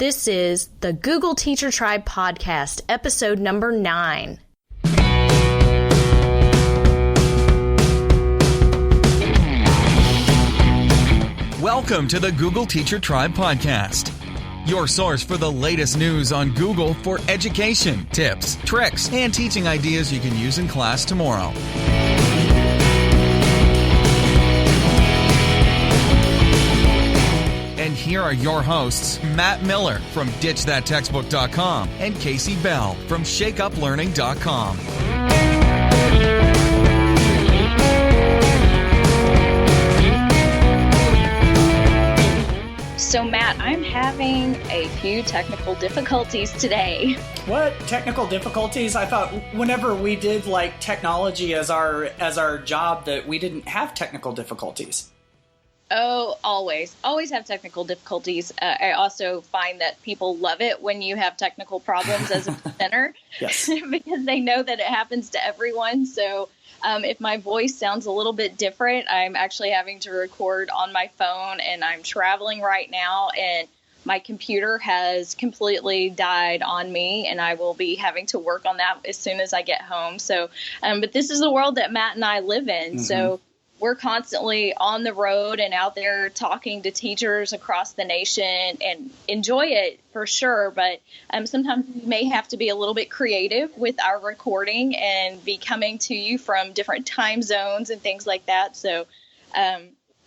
This is the Google Teacher Tribe Podcast, episode number 9. Welcome to the Google Teacher Tribe Podcast, your source for the latest news on Google for education, tips, tricks, and teaching ideas you can use in class tomorrow. And here are your hosts, Matt Miller from DitchThatTextbook.com and Casey Bell from ShakeUpLearning.com. So, Matt, I'm having a few technical difficulties today. What? Technical difficulties? I thought whenever we did like technology as our job that we didn't have technical difficulties. Oh, always have technical difficulties. I also find that people love it when you have technical problems as a presenter. Yes. Because they know that it happens to everyone. So if my voice sounds a little bit different, I'm actually having to record on my phone, and I'm traveling right now, and my computer has completely died on me, and I will be having to work on that as soon as I get home. So, but this is the world that Matt and I live in. Mm-hmm. So we're constantly on the road and out there talking to teachers across the nation, and enjoy it for sure. But sometimes we may have to be a little bit creative with our recording and be coming to you from different time zones and things like that. So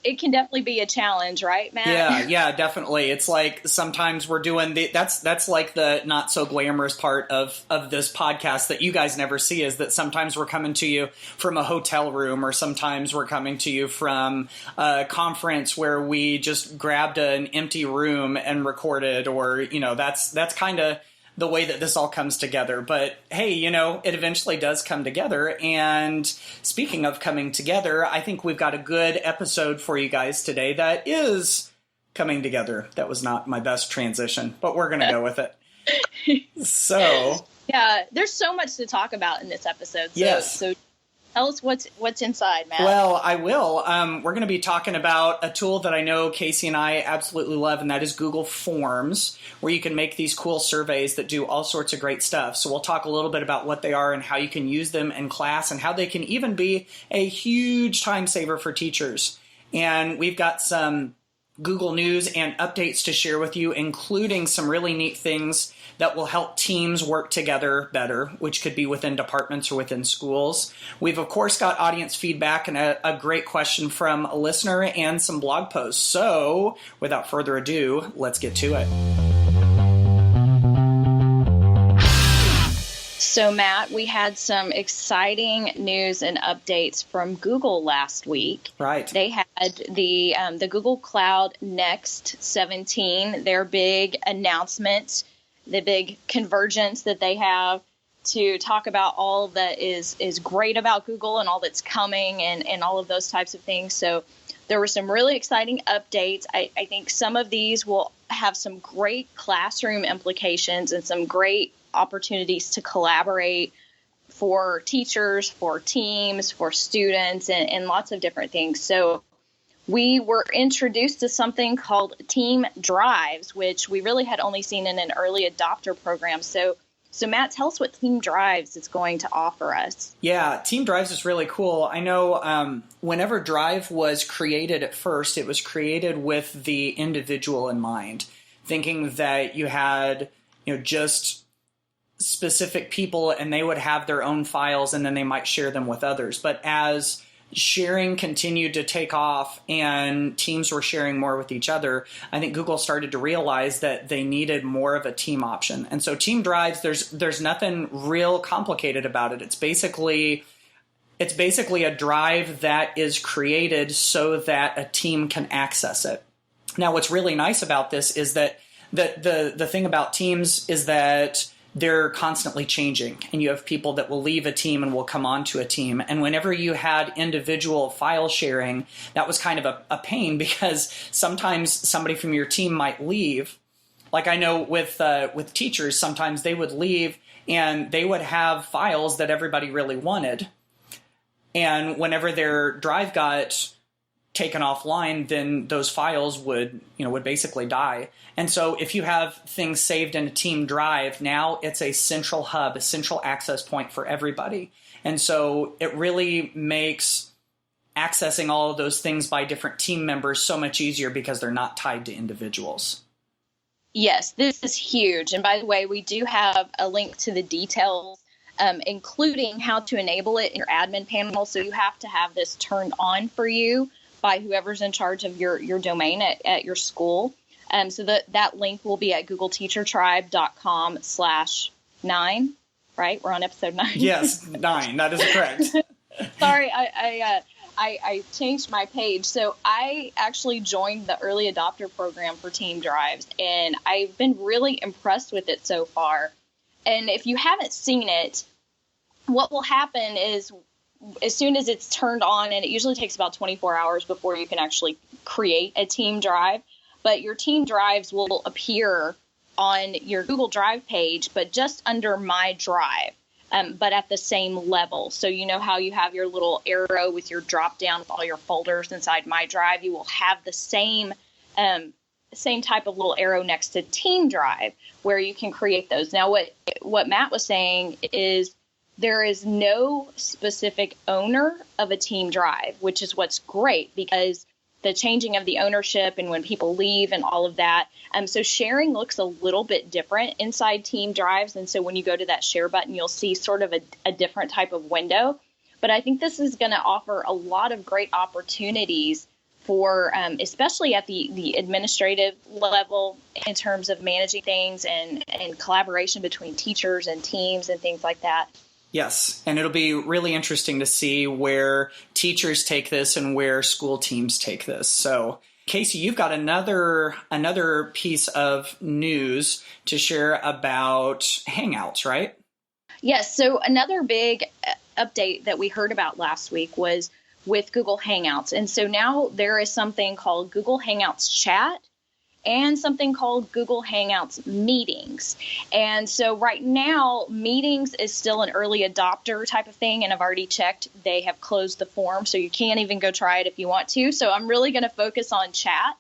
it can definitely be a challenge, right, Matt? Yeah, definitely. It's like sometimes we're doing that's like the not so glamorous part of this podcast that you guys never see, is that sometimes we're coming to you from a hotel room, or sometimes we're coming to you from a conference where we just grabbed an empty room and recorded, or that's kind of the way that this all comes together. But hey, it eventually does come together. And speaking of coming together, I think we've got a good episode for you guys today that is coming together. That was not my best transition, but we're going to go with it. So yeah, there's so much to talk about in this episode. So tell us what's inside, Matt. Well, I will. We're going to be talking about a tool that I know Casey and I absolutely love, and that is Google Forms, where you can make these cool surveys that do all sorts of great stuff. So we'll talk a little bit about what they are and how you can use them in class, and how they can even be a huge time saver for teachers. And we've got some Google News and updates to share with you, including some really neat things that will help teams work together better, which could be within departments or within schools. We've, of course, got audience feedback and a great question from a listener and some blog posts. So, without further ado, let's get to it. So, Matt, we had some exciting news and updates from Google last week. Right. They had the Google Cloud Next 17, their big announcement, the big convergence that they have to talk about all that is great about Google and all that's coming and all of those types of things. So there were some really exciting updates. I think some of these will have some great classroom implications and some great opportunities to collaborate for teachers, for teams, for students, and lots of different things. So we were introduced to something called Team Drives, which we really had only seen in an early adopter program. So Matt, tell us what Team Drives is going to offer us. Yeah, Team Drives is really cool. I know whenever Drive was created at first, it was created with the individual in mind, thinking that you had just specific people and they would have their own files and then they might share them with others. But as sharing continued to take off and teams were sharing more with each other, I think Google started to realize that they needed more of a team option. And so Team Drives, there's nothing real complicated about it. It's basically a drive that is created so that a team can access it. Now, what's really nice about this is that the thing about teams is that they're constantly changing, and you have people that will leave a team and will come onto a team. And whenever you had individual file sharing, that was kind of a pain, because sometimes somebody from your team might leave. Like I know with teachers, sometimes they would leave and they would have files that everybody really wanted. And whenever their drive got taken offline, then those files would basically die. And so if you have things saved in a team drive, now it's a central hub, a central access point for everybody. And so it really makes accessing all of those things by different team members so much easier because they're not tied to individuals. Yes, this is huge. And by the way, we do have a link to the details, including how to enable it in your admin panel. So you have to have this turned on for you by whoever's in charge of your domain at your school. So that link will be at googleteachertribe.com/9, right? We're on episode 9. Yes, 9. That is correct. Sorry, I changed my page. So I actually joined the early adopter program for Team Drives, and I've been really impressed with it so far. And if you haven't seen it, what will happen is as soon as it's turned on, and it usually takes about 24 hours before you can actually create a Team Drive, but your Team Drives will appear on your Google Drive page, but just under My Drive. But at the same level. So you know how you have your little arrow with your drop down with all your folders inside My Drive? You will have the same type of little arrow next to Team Drive where you can create those. Now, what Matt was saying is there is no specific owner of a Team Drive, which is what's great because the changing of the ownership and when people leave and all of that. So sharing looks a little bit different inside Team Drives. And so when you go to that share button, you'll see sort of a different type of window. But I think this is going to offer a lot of great opportunities for, especially at the administrative level in terms of managing things and collaboration between teachers and teams and things like that. Yes, and it'll be really interesting to see where teachers take this and where school teams take this. So, Casey, you've got another piece of news to share about Hangouts, right? Yes, so another big update that we heard about last week was with Google Hangouts. And so now there is something called Google Hangouts Chat and something called Google Hangouts Meetings. And so right now, Meetings is still an early adopter type of thing, and I've already checked. They have closed the form, so you can't even go try it if you want to. So I'm really going to focus on chat.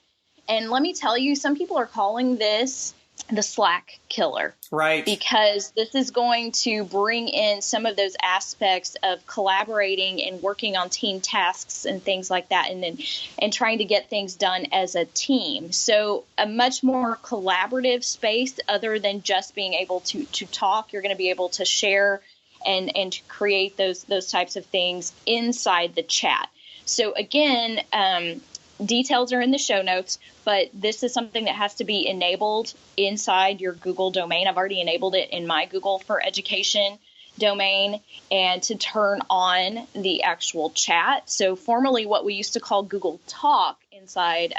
And let me tell you, some people are calling this the Slack killer. Right. Because this is going to bring in some of those aspects of collaborating and working on team tasks and things like that, and trying to get things done as a team. So a much more collaborative space other than just being able to talk. You're going to be able to share and to create those types of things inside the chat. So again, details are in the show notes, but this is something that has to be enabled inside your Google domain. I've already enabled it in my Google for Education domain, and to turn on the actual chat. So formerly what we used to call Google Talk inside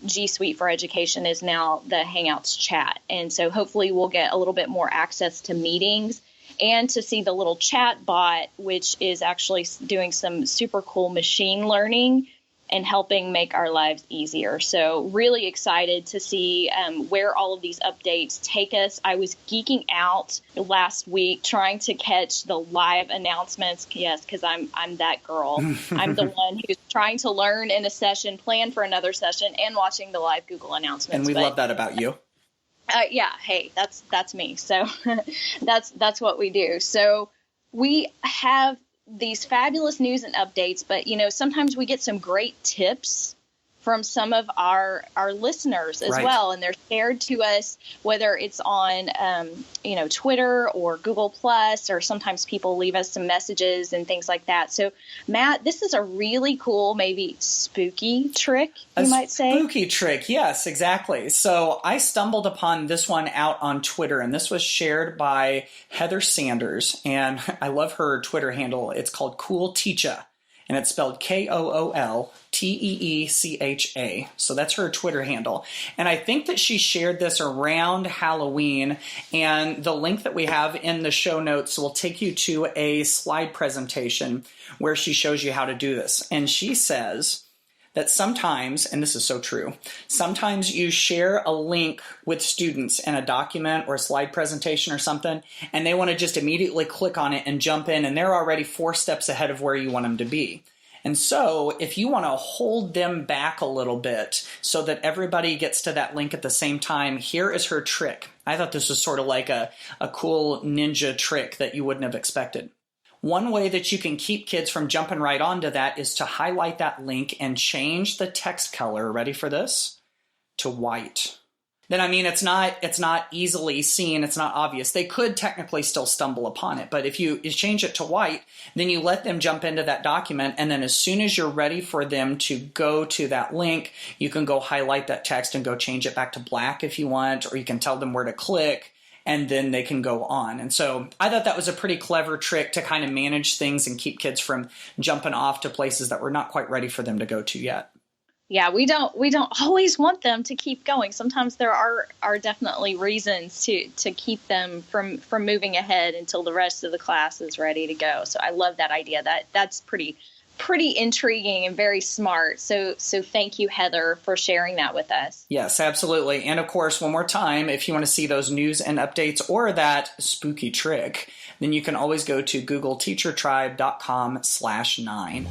G Suite for Education is now the Hangouts chat. And so hopefully we'll get a little bit more access to meetings and to see the little chat bot, which is actually doing some super cool machine learning and helping make our lives easier. So really excited to see where all of these updates take us. I was geeking out last week trying to catch the live announcements. Yes, because I'm that girl. I'm the one who's trying to learn in a session, plan for another session, and watching the live Google announcements. And we love that about you. Yeah, hey, that's me. So that's what we do. So we have these fabulous news and updates, but sometimes we get some great tips from some of our listeners as well, and they're shared to us, whether it's on Twitter or Google Plus, or sometimes people leave us some messages and things like that. So Matt, this is a really cool, maybe spooky trick, you might say. Spooky trick, yes, exactly. So I stumbled upon this one out on Twitter, and this was shared by Heather Sanders, and I love her Twitter handle. It's called Cool Teacher, and it's spelled KoolTeecha. So that's her Twitter handle. And I think that she shared this around Halloween, and the link that we have in the show notes will take you to a slide presentation where she shows you how to do this. And she says that sometimes, and this is so true, sometimes you share a link with students in a document or a slide presentation or something, and they want to just immediately click on it and jump in, and they're already 4 steps ahead of where you want them to be. And so if you want to hold them back a little bit so that everybody gets to that link at the same time, here is her trick. I thought this was sort of like a cool ninja trick that you wouldn't have expected. One way that you can keep kids from jumping right onto that is to highlight that link and change the text color, ready for this, to white. Then, I mean, it's not easily seen. It's not obvious. They could technically still stumble upon it. But if you change it to white, then you let them jump into that document. And then as soon as you're ready for them to go to that link, you can go highlight that text and go change it back to black if you want, or you can tell them where to click, and then they can go on. And so I thought that was a pretty clever trick to kind of manage things and keep kids from jumping off to places that we're not quite ready for them to go to yet. Yeah, we don't always want them to keep going. Sometimes there are definitely reasons to keep them from moving ahead until the rest of the class is ready to go. So I love that idea. That's pretty intriguing and very smart. So thank you, Heather, for sharing that with us. Yes, absolutely. And of course, one more time, if you want to see those news and updates or that spooky trick, then you can always go to googleteachertribe.com/9.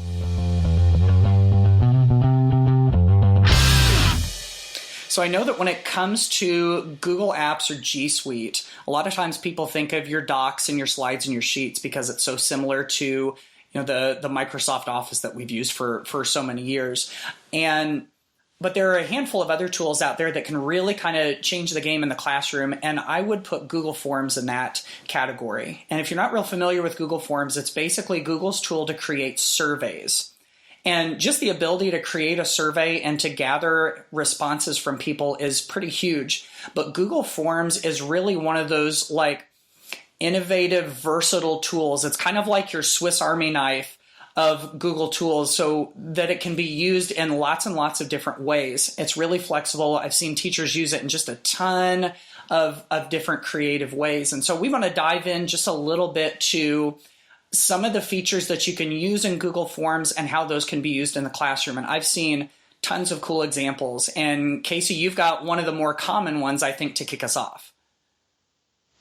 So I know that when it comes to Google Apps or G Suite, a lot of times people think of your docs and your slides and your sheets because it's so similar to the Microsoft Office that we've used for so many years. But there are a handful of other tools out there that can really kind of change the game in the classroom, and I would put Google Forms in that category. And if you're not real familiar with Google Forms, it's basically Google's tool to create surveys. And just the ability to create a survey and to gather responses from people is pretty huge. But Google Forms is really one of those like innovative, versatile tools. It's kind of like your Swiss Army knife of Google tools so that it can be used in lots and lots of different ways. It's really flexible. I've seen teachers use it in just a ton of different creative ways. And so we want to dive in just a little bit to some of the features that you can use in Google Forms and how those can be used in the classroom. And I've seen tons of cool examples. And Casey, you've got one of the more common ones, I think, to kick us off.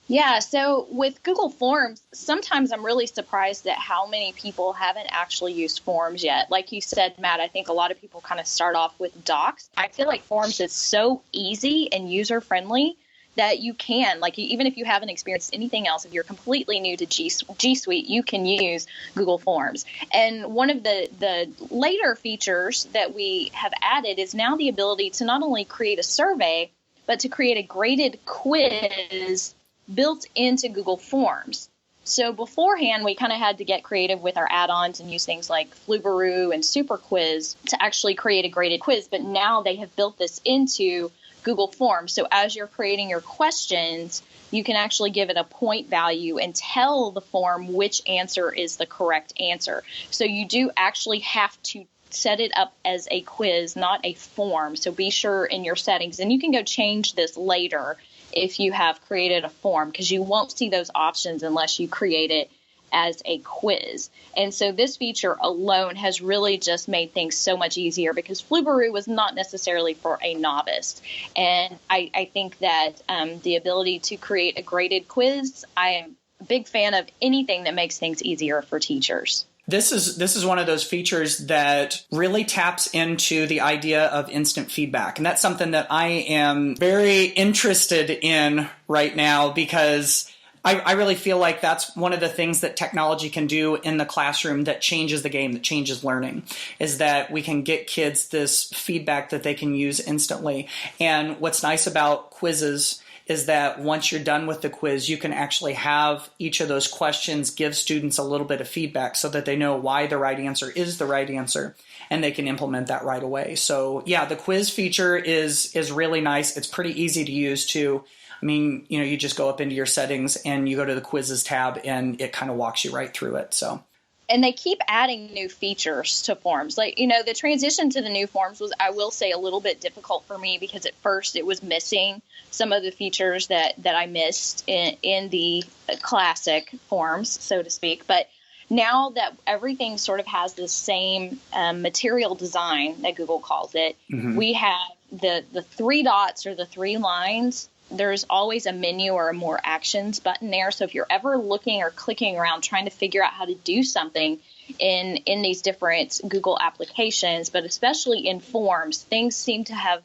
Yeah, so with Google Forms, sometimes I'm really surprised at how many people haven't actually used Forms yet. Like you said, Matt, I think a lot of people kind of start off with Docs. I feel like Forms is so easy and user-friendly that you can, like, even if you haven't experienced anything else, if you're completely new to G Suite, you can use Google Forms. And one of the later features that we have added is now the ability to not only create a survey, but to create a graded quiz built into Google Forms. So beforehand, we kind of had to get creative with our add-ons and use things like Flubaroo and Super Quiz to actually create a graded quiz. But now they have built this into Google Forms. So as you're creating your questions, you can actually give it a point value and tell the form which answer is the correct answer. So you do actually have to set it up as a quiz, not a form. So be sure in your settings, and you can go change this later if you have created a form, because you won't see those options unless you create it as a quiz. And so this feature alone has really just made things so much easier, because Flubaroo was not necessarily for a novice. And I think that the ability to create a graded quiz, I am a big fan of anything that makes things easier for teachers. This is one of those features that really taps into the idea of instant feedback. And that's something that I am very interested in right now, because I really feel like that's one of the things that technology can do in the classroom that changes the game, that changes learning, is that we can get kids this feedback that they can use instantly. And what's nice about quizzes is that once you're done with the quiz, you can actually have each of those questions give students a little bit of feedback so that they know why the right answer is the right answer, and they can implement that right away. So yeah, the quiz feature is really nice. It's pretty easy to use too. I mean, you just go up into your settings and you go to the quizzes tab and it kind of walks you right through it. So. And they keep adding new features to Forms. Like, the transition to the new Forms was, I will say, a little bit difficult for me, because at first it was missing some of the features that I missed in the classic Forms, so to speak. But now that everything sort of has the same material design that Google calls it, we have the three dots or the three lines. There's always a menu or a more actions button there. So if you're ever looking or clicking around trying to figure out how to do something, in these different Google applications, but especially in Forms, things seem to have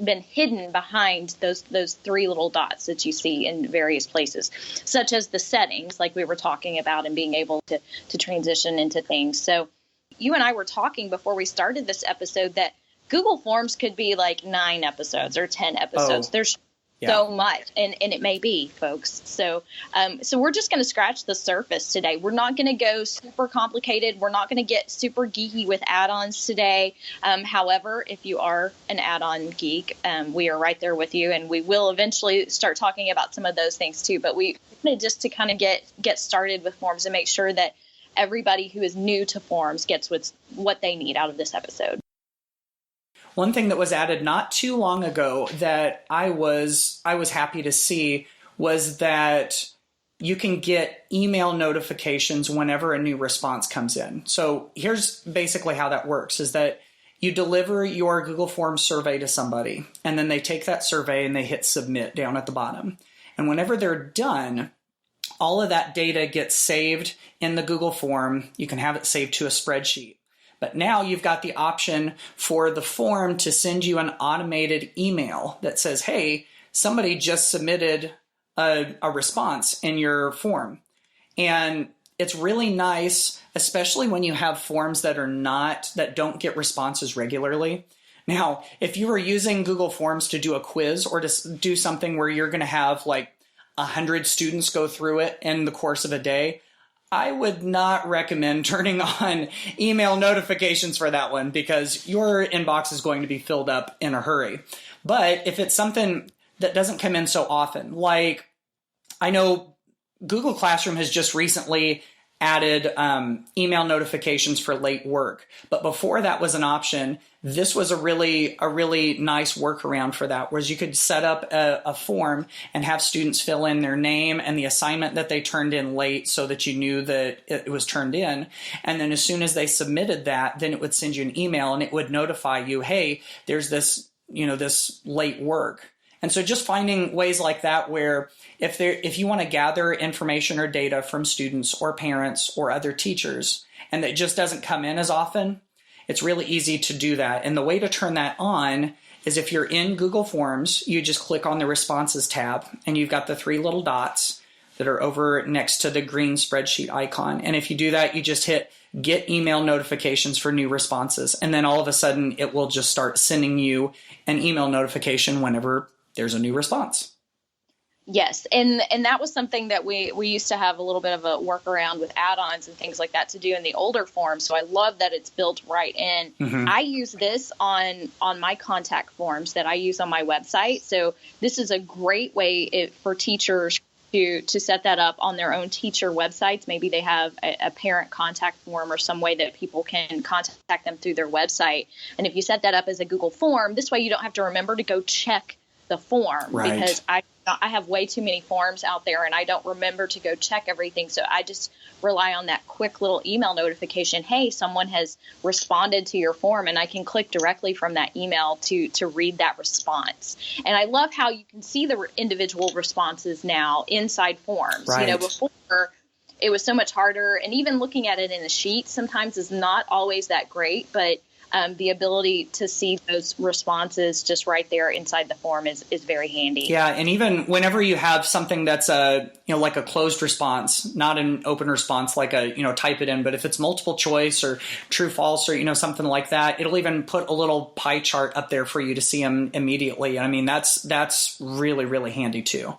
been hidden behind those three little dots that you see in various places, such as the settings, like we were talking about, and being able to transition into things. So you and I were talking before we started this episode that Google Forms could be like 9 episodes or 10 episodes. There's so much, and it may be, folks. So we're just going to scratch the surface today. We're not going to go super complicated. We're not going to get super geeky with add-ons today. However, if you are an add-on geek, we are right there with you, and we will eventually start talking about some of those things too. But we wanted just to kind of get started with Forms and make sure that everybody who is new to Forms gets what they need out of this episode. One thing that was added not too long ago that I was happy to see was that you can get email notifications whenever a new response comes in. So here's basically how that works, is that you deliver your Google Forms survey to somebody, and then they take that survey and they hit submit down at the bottom. And whenever they're done, all of that data gets saved in the Google form. You can have it saved to a spreadsheet. But now you've got the option for the form to send you an automated email that says, hey, somebody just submitted a response in your form. And it's really nice, especially when you have forms that don't get responses regularly. Now, if you are using Google Forms to do a quiz or to do something where you're going to have like 100 students go through it in the course of a day, I would not recommend turning on email notifications for that one, because your inbox is going to be filled up in a hurry. But if it's something that doesn't come in so often, like I know Google Classroom has just recently added email notifications for late work. But before that was an option, this was a really nice workaround for that, whereas you could set up a form and have students fill in their name and the assignment that they turned in late so that you knew that it was turned in. And then as soon as they submitted that, then it would send you an email and it would notify you, hey, there's this late work. And so just finding ways like that where if you want to gather information or data from students or parents or other teachers and that just doesn't come in as often, it's really easy to do that. And the way to turn that on is if you're in Google Forms, you just click on the Responses tab and you've got the 3 little dots that are over next to the green spreadsheet icon. And if you do that, you just hit Get Email Notifications for New Responses. And then all of a sudden, it will just start sending you an email notification whenever there's a new response. Yes, and that was something that we used to have a little bit of a workaround with add-ons and things like that to do in the older forms. So I love that it's built right in. Mm-hmm. I use this on my contact forms that I use on my website. So this is a great way for teachers to set that up on their own teacher websites. Maybe they have a parent contact form or some way that people can contact them through their website. And if you set that up as a Google form, this way you don't have to remember to go check the form, right? Because I have way too many forms out there and I don't remember to go check everything. So I just rely on that quick little email notification. Hey, someone has responded to your form, and I can click directly from that email to read that response. And I love how you can see the individual responses now inside forms. Right. Before it was so much harder, and even looking at it in a sheet sometimes is not always that great, but the ability to see those responses just right there inside the form is very handy. Yeah, and even whenever you have something that's like a closed response, not an open response, like type it in, but if it's multiple choice or true, false, or something like that, it'll even put a little pie chart up there for you to see them immediately. I mean, that's really, really handy too.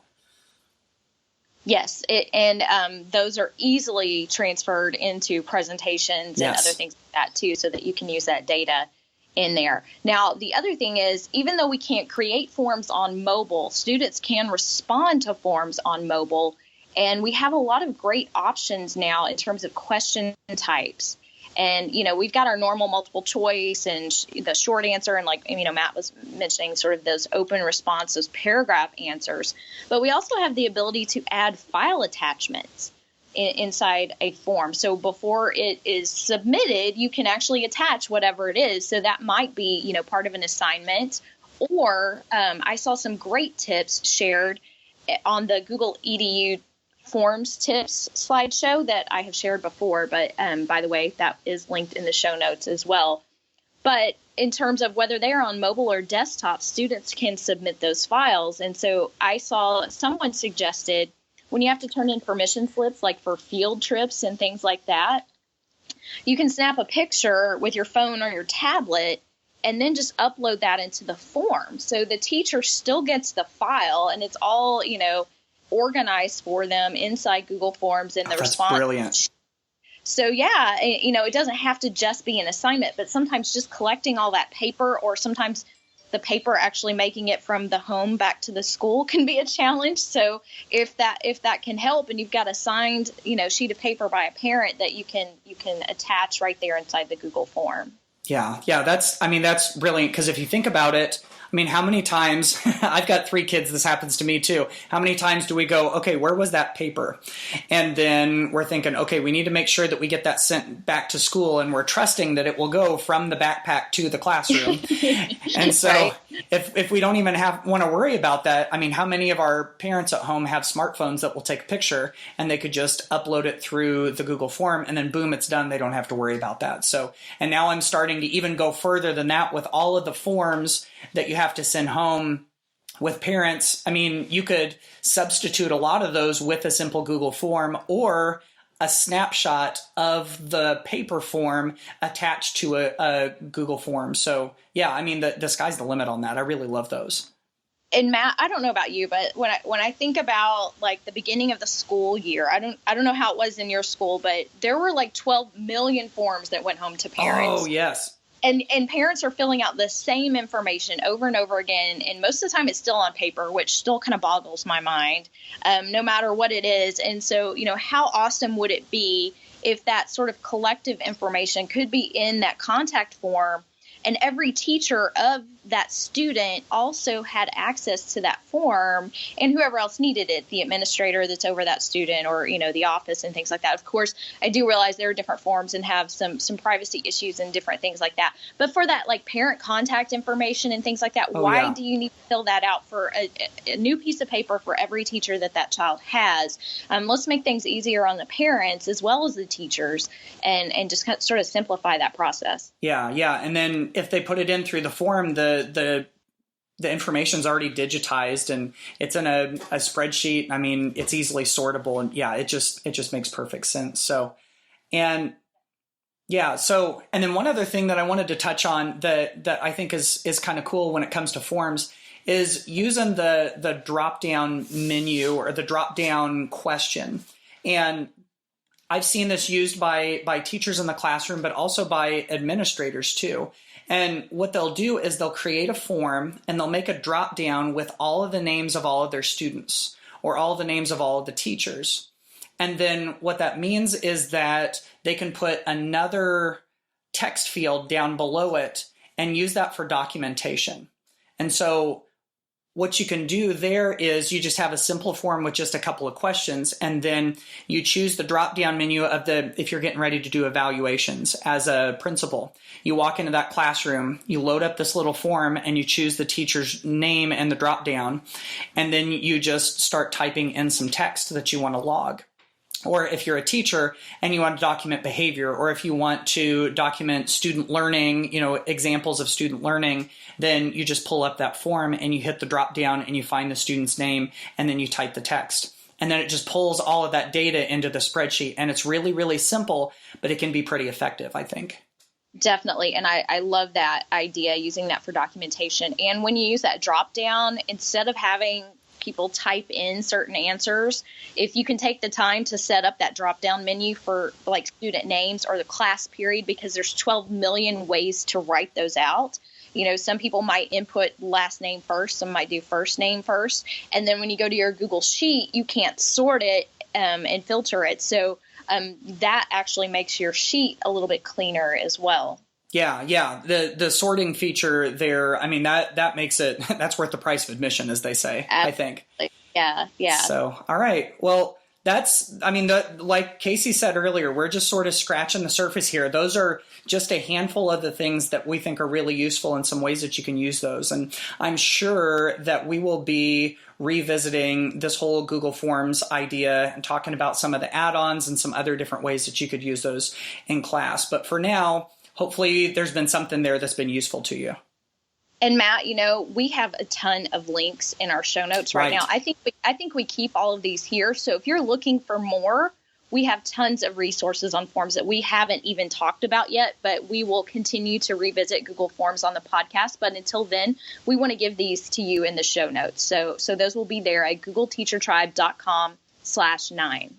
Yes, and those are easily transferred into presentations and other things like that too, so that you can use that data in there. Now, the other thing is, even though we can't create forms on mobile, students can respond to forms on mobile, and we have a lot of great options now in terms of question types. And, we've got our normal multiple choice and the short answer. And like, Matt was mentioning sort of those open responses, paragraph answers. But we also have the ability to add file attachments inside a form. So before it is submitted, you can actually attach whatever it is. So that might be, part of an assignment. Or I saw some great tips shared on the Google EDU forms tips slideshow that I have shared before, but by the way, that is linked in the show notes as well. But in terms of whether they're on mobile or desktop, students can submit those files. And so I saw someone suggested when you have to turn in permission slips, like for field trips and things like that, you can snap a picture with your phone or your tablet and then just upload that into the form. So the teacher still gets the file and it's all, organized for them inside Google Forms and the response. That's brilliant. So yeah, it doesn't have to just be an assignment, but sometimes just collecting all that paper, or sometimes the paper actually making it from the home back to the school can be a challenge. So if that can help, and you've got a signed, sheet of paper by a parent that you can attach right there inside the Google form. Yeah, that's brilliant, because if you think about it, how many times, I've got 3 kids, this happens to me too. How many times do we go, okay, where was that paper? And then we're thinking, okay, we need to make sure that we get that sent back to school, and we're trusting that it will go from the backpack to the classroom. And so right. if we don't even want to worry about that, how many of our parents at home have smartphones that will take a picture and they could just upload it through the Google form and then boom, it's done. They don't have to worry about that. So, and now I'm starting to even go further than that with all of the forms that you have to send home with parents. You could substitute a lot of those with a simple Google form or a snapshot of the paper form attached to a Google form. So yeah, the sky's the limit on that. I really love those. And Matt, I don't know about you, but when I think about like the beginning of the school year, I don't know how it was in your school, but there were like 12 million forms that went home to parents. Oh, yes. And parents are filling out the same information over and over again. And most of the time it's still on paper, which still kind of boggles my mind, no matter what it is. And so, how awesome would it be if that sort of collective information could be in that contact form, and every teacher of that student also had access to that form, and whoever else needed it, the administrator that's over that student, or, the office and things like that. Of course, I do realize there are different forms and have some privacy issues and different things like that. But for that, like parent contact information and things like that, why do you need to fill that out for a new piece of paper for every teacher that child has? Let's make things easier on the parents as well as the teachers, and just kind of sort of simplify that process. Yeah. And then if they put it in through the form, the information's already digitized and it's in a spreadsheet. It's easily sortable, and yeah, it just makes perfect sense. So, and then one other thing that I wanted to touch on that I think is kind of cool when it comes to forms is using the drop-down menu or the drop-down question. And I've seen this used by teachers in the classroom, but also by administrators too. And what they'll do is they'll create a form and they'll make a drop down with all of the names of all of their students or all the names of all of the teachers. And then what that means is that they can put another text field down below it and use that for documentation. And so what you can do there is you just have a simple form with just a couple of questions, and then you choose the drop-down menu of if you're getting ready to do evaluations as a principal. You walk into that classroom, you load up this little form, and you choose the teacher's name and the drop-down, and then you just start typing in some text that you want to log. Or if you're a teacher and you want to document behavior, or if you want to document student learning, examples of student learning, then you just pull up that form and you hit the drop down and you find the student's name and then you type the text. And then it just pulls all of that data into the spreadsheet. And it's really, really simple, but it can be pretty effective, I think. Definitely. And I love that idea, using that for documentation. And when you use that drop down, instead of having people type in certain answers, if you can take the time to set up that drop down menu for like student names or the class period, because there's 12 million ways to write those out. Some people might input last name first, some might do first name first. And then when you go to your Google Sheet, you can't sort it and filter it. So that actually makes your sheet a little bit cleaner as well. Yeah. The sorting feature there, that makes it, that's worth the price of admission, as they say, Absolutely. I think. Yeah. So, all right. Well, that's, like Casey said earlier, we're just sort of scratching the surface here. Those are just a handful of the things that we think are really useful and some ways that you can use those. And I'm sure that we will be revisiting this whole Google Forms idea and talking about some of the add-ons and some other different ways that you could use those in class. But for now, hopefully there's been something there that's been useful to you. And Matt, we have a ton of links in our show notes right now. I think we keep all of these here. So if you're looking for more, we have tons of resources on forms that we haven't even talked about yet, but we will continue to revisit Google Forms on the podcast. But until then, we want to give these to you in the show notes. So those will be there at googleteachertribe.com/9.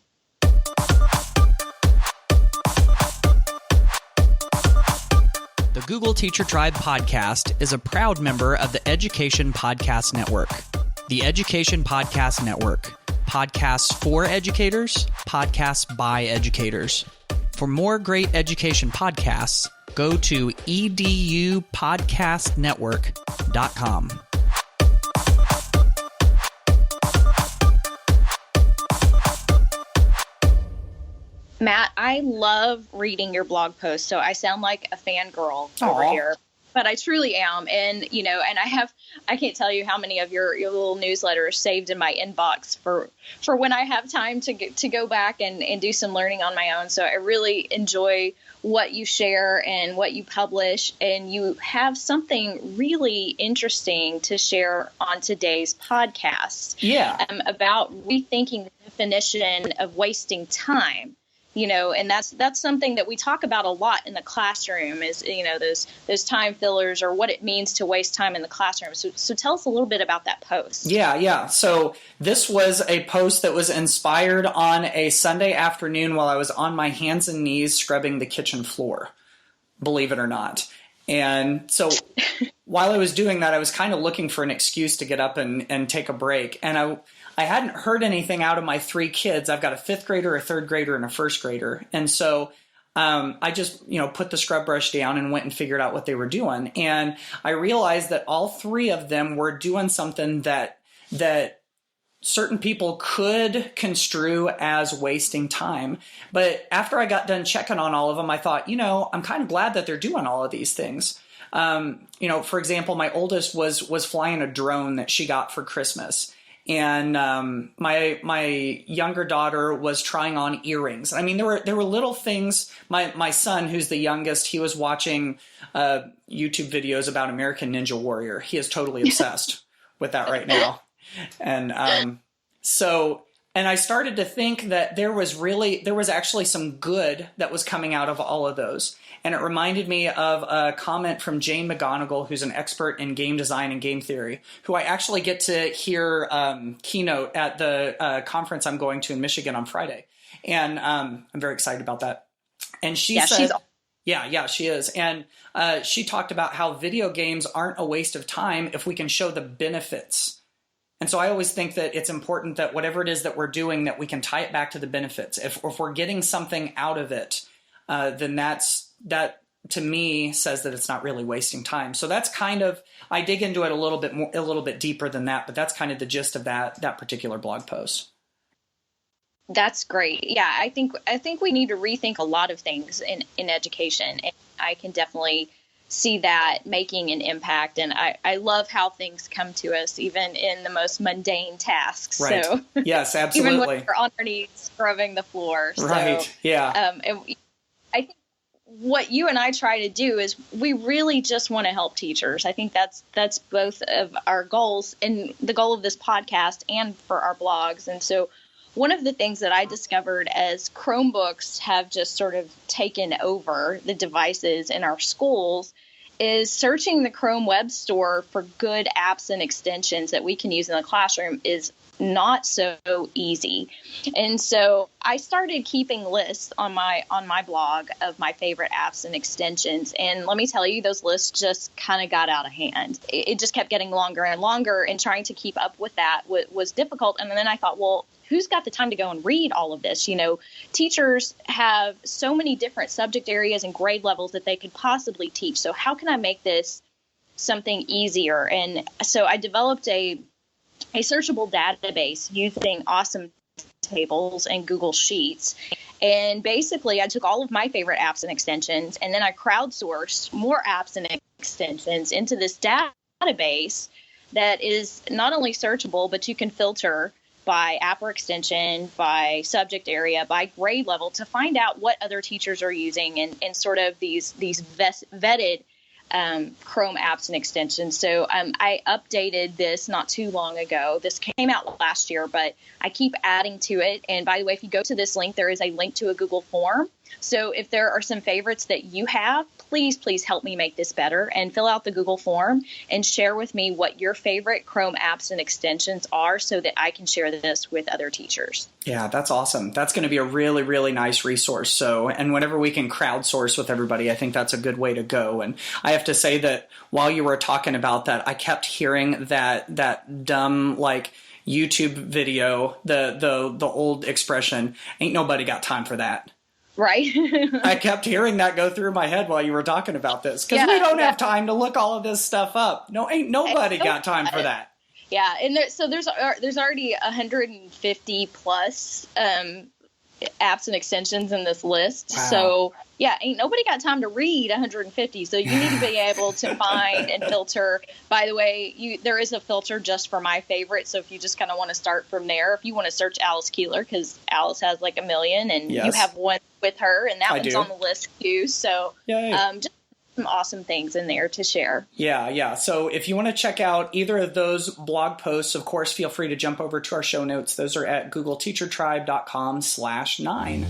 The Google Teacher Tribe podcast is a proud member of the Education Podcast Network. The Education Podcast Network. Podcasts for educators, podcasts by educators. For more great education podcasts, go to edupodcastnetwork.com. Matt, I love reading your blog posts, so I sound like a fangirl over here, but I truly am. And, and I can't tell you how many of your little newsletters saved in my inbox for when I have time to go back and do some learning on my own. So I really enjoy what you share and what you publish, and you have something really interesting to share on today's podcast. Yeah. About rethinking the definition of wasting time. And that's something that we talk about a lot in the classroom is, those time fillers or what it means to waste time in the classroom. So tell us a little bit about that post. Yeah. So this was a post that was inspired on a Sunday afternoon while I was on my hands and knees scrubbing the kitchen floor, believe it or not. And so while I was doing that, I was kind of looking for an excuse to get up and take a break. And I hadn't heard anything out of my 3 kids. I've got a 5th grader, a 3rd grader, and a 1st grader. And so I just, put the scrub brush down and went and figured out what they were doing. And I realized that all 3 of them were doing something that certain people could construe as wasting time. But after I got done checking on all of them, I thought, I'm kind of glad that they're doing all of these things. For example, my oldest was flying a drone that she got for Christmas. And my younger daughter was trying on earrings. I mean, there were little things. My son, who's the youngest, he was watching YouTube videos about American Ninja Warrior. He is totally obsessed with that right now. And and I started to think that there was actually some good that was coming out of all of those. And it reminded me of a comment from Jane McGonigal, who's an expert in game design and game theory, who I actually get to hear keynote at the conference I'm going to in Michigan on Friday. And I'm very excited about that. And she said, she is. And she talked about how video games aren't a waste of time if we can show the benefits. And so I always think that it's important that whatever it is that we're doing, that we can tie it back to the benefits. If we're getting something out of it, then that to me says that it's not really wasting time. So that's kind of, I dig into it a little bit deeper than that, but that's kind of the gist of that particular blog post. That's great. Yeah, I think we need to rethink a lot of things in education, and I can definitely see that making an impact. And I love how things come to us, even in the most mundane tasks. Right. So yes, absolutely. Even when we're on our knees scrubbing the floor. Right. So, yeah. And I think what you and I try to do is we really just want to help teachers. I think that's both of our goals, and the goal of this podcast and for our blogs. And so one of the things that I discovered as Chromebooks have just sort of taken over the devices in our schools is searching the Chrome Web Store for good apps and extensions that we can use in the classroom is not so easy. And so I started keeping lists on my blog of my favorite apps and extensions. And let me tell you, those lists just kind of got out of hand. It just kept getting longer and longer, and trying to keep up with that was difficult. And then I thought, well, who's got the time to go and read all of this? Teachers have so many different subject areas and grade levels that they could possibly teach. So how can I make this something easier? And so I developed a searchable database using awesome tables and Google Sheets. And basically, I took all of my favorite apps and extensions, and then I crowdsourced more apps and extensions into this database that is not only searchable, but you can filter by app or extension, by subject area, by grade level to find out what other teachers are using and sort of these vetted Chrome apps and extensions. So I updated this not too long ago. This came out last year, but I keep adding to it. And by the way, if you go to this link, there is a link to a Google form. So if there are some favorites that you have, please help me make this better and fill out the Google form and share with me what your favorite Chrome apps and extensions are so that I can share this with other teachers. Yeah, that's awesome. That's going to be a really, really nice resource. So, and whenever we can crowdsource with everybody, I think that's a good way to go. And I have to say that while you were talking about that, I kept hearing that dumb, like, YouTube video, the old expression, ain't nobody got time for that. Right. I kept hearing that go through my head while you were talking about this because we don't have time to look all of this stuff up. No, ain't nobody got time for that. Yeah, and there's already 150 plus apps and extensions in this list. Wow. So yeah, ain't nobody got time to read 150. So you need to be able to find and filter. By the way, there is a filter just for my favorite. So if you just kind of want to start from there, if you want to search Alice Keeler, because Alice has like 1 million and you have one with her and that one's on the list too. So just some awesome things in there to share. Yeah. So if you want to check out either of those blog posts, of course, feel free to jump over to our show notes. Those are at googleteachertribe.com/9.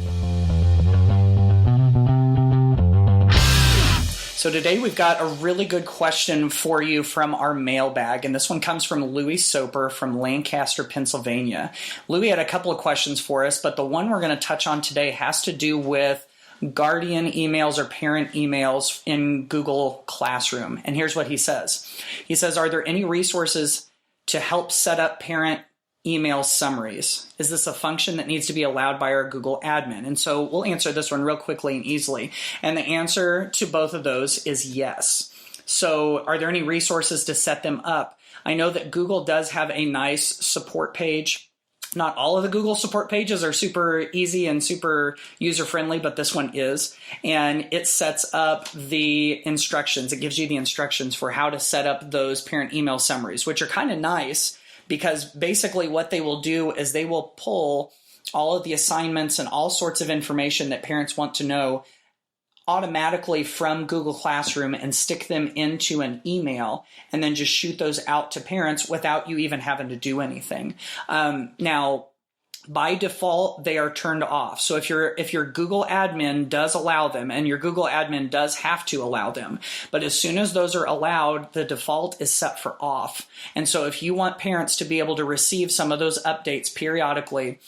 So today we've got a really good question for you from our mailbag, and this one comes from Louis Soper from Lancaster, Pennsylvania. Louis had a couple of questions for us, but the one we're going to touch on today has to do with guardian emails or parent emails in Google Classroom. And here's what he says. He says, are there any resources to help set up parent email summaries? Is this a function that needs to be allowed by our Google admin? And so we'll answer this one real quickly and easily. And the answer to both of those is yes. So are there any resources to set them up? I know that Google does have a nice support page. Not all of the Google support pages are super easy and super user-friendly, but this one is. And it sets up the instructions. It gives you the instructions for how to set up those parent email summaries, which are kind of nice because basically what they will do is they will pull all of the assignments and all sorts of information that parents want to know automatically from Google Classroom and stick them into an email and then just shoot those out to parents without you even having to do anything. Now, by default, they are turned off. So if your Google admin does allow them, and your Google admin does have to allow them, but as soon as those are allowed, the default is set for off. And so if you want parents to be able to receive some of those updates periodically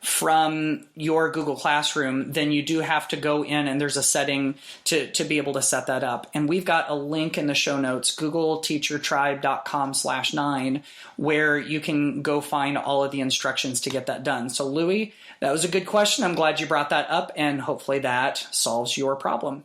from your Google Classroom, then you do have to go in and there's a setting to be able to set that up. And we've got a link in the show notes, googleteachertribe.com/9, where you can go find all of the instructions to get that done. So Louis, that was a good question. I'm glad you brought that up, and hopefully that solves your problem.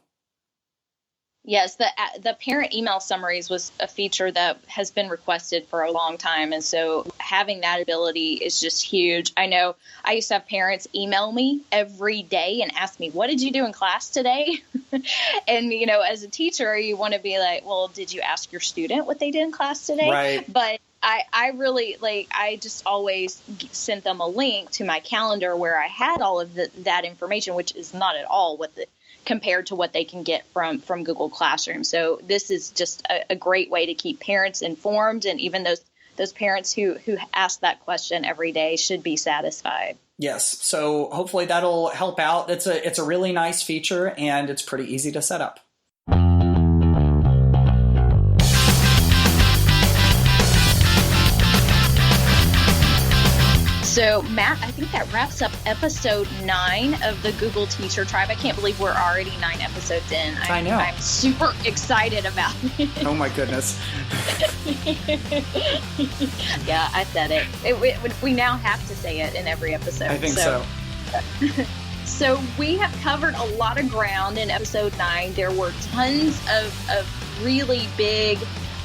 Yes, the parent email summaries was a feature that has been requested for a long time. And so having that ability is just huge. I know I used to have parents email me every day and ask me, what did you do in class today? And, as a teacher, you want to be like, well, did you ask your student what they did in class today? Right. But I really, I just always sent them a link to my calendar where I had all of that information, which is not at all compared to what they can get from Google Classroom. So this is just a great way to keep parents informed, and even those parents who ask that question every day should be satisfied. Yes. So hopefully that'll help out. It's a really nice feature, and it's pretty easy to set up. So, Matt, I think that wraps up episode 9 of the Google Teacher Tribe. I can't believe we're already 9 episodes in. I know. I'm super excited about it. Oh, my goodness. Yeah, I said it. We now have to say it in every episode. I think so. So we have covered a lot of ground in episode 9. There were tons of really big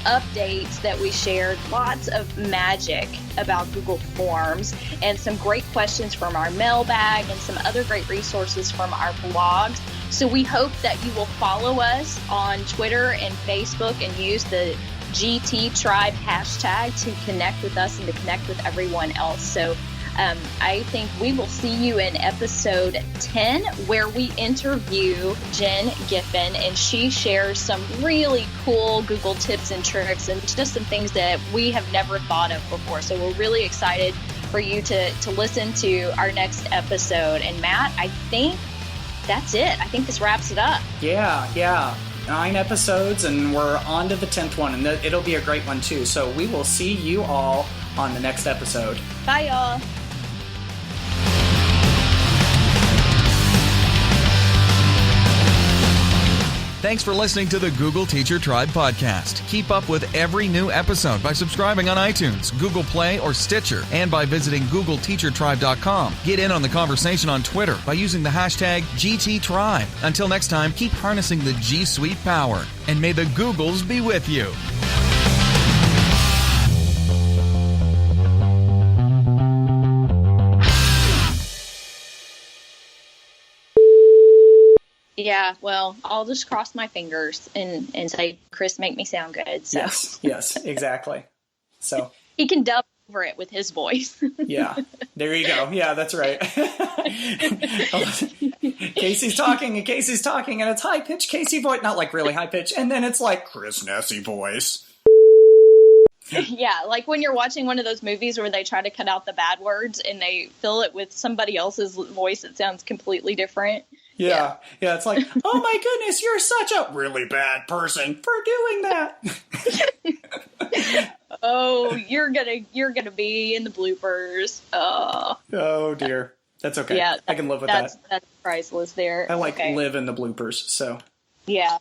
updates that we shared, lots of magic about Google Forms, and some great questions from our mailbag and some other great resources from our blogs. So we hope that you will follow us on Twitter and Facebook and use the GT Tribe hashtag to connect with us and to connect with everyone else. So I think we will see you in episode 10, where we interview Jen Giffen, and she shares some really cool Google tips and tricks and just some things that we have never thought of before. So we're really excited for you to listen to our next episode. And Matt, I think that's it. I think this wraps it up. Yeah. 9 episodes, and we're on to the 10th one, and it'll be a great one too. So we will see you all on the next episode. Bye, y'all. Thanks for listening to the Google Teacher Tribe podcast. Keep up with every new episode by subscribing on iTunes, Google Play, or Stitcher, and by visiting GoogleTeacherTribe.com. Get in on the conversation on Twitter by using the hashtag GTTribe. Until next time, keep harnessing the G Suite power, and may the Googles be with you. Yeah, well, I'll just cross my fingers and say, Chris, make me sound good. So. Yes, exactly. So he can dub over it with his voice. Yeah, there you go. Yeah, that's right. Casey's talking, and it's high-pitched Casey voice, not like really high-pitched, and then it's like Chris Nessy voice. Yeah, like when you're watching one of those movies where they try to cut out the bad words and they fill it with somebody else's voice that sounds completely different. Yeah, it's like, oh my goodness, you're such a really bad person for doing that. Oh, you're gonna be in the bloopers. Oh dear, that's okay. Yeah, I can live with that. That's priceless there. I live in the bloopers, so yeah.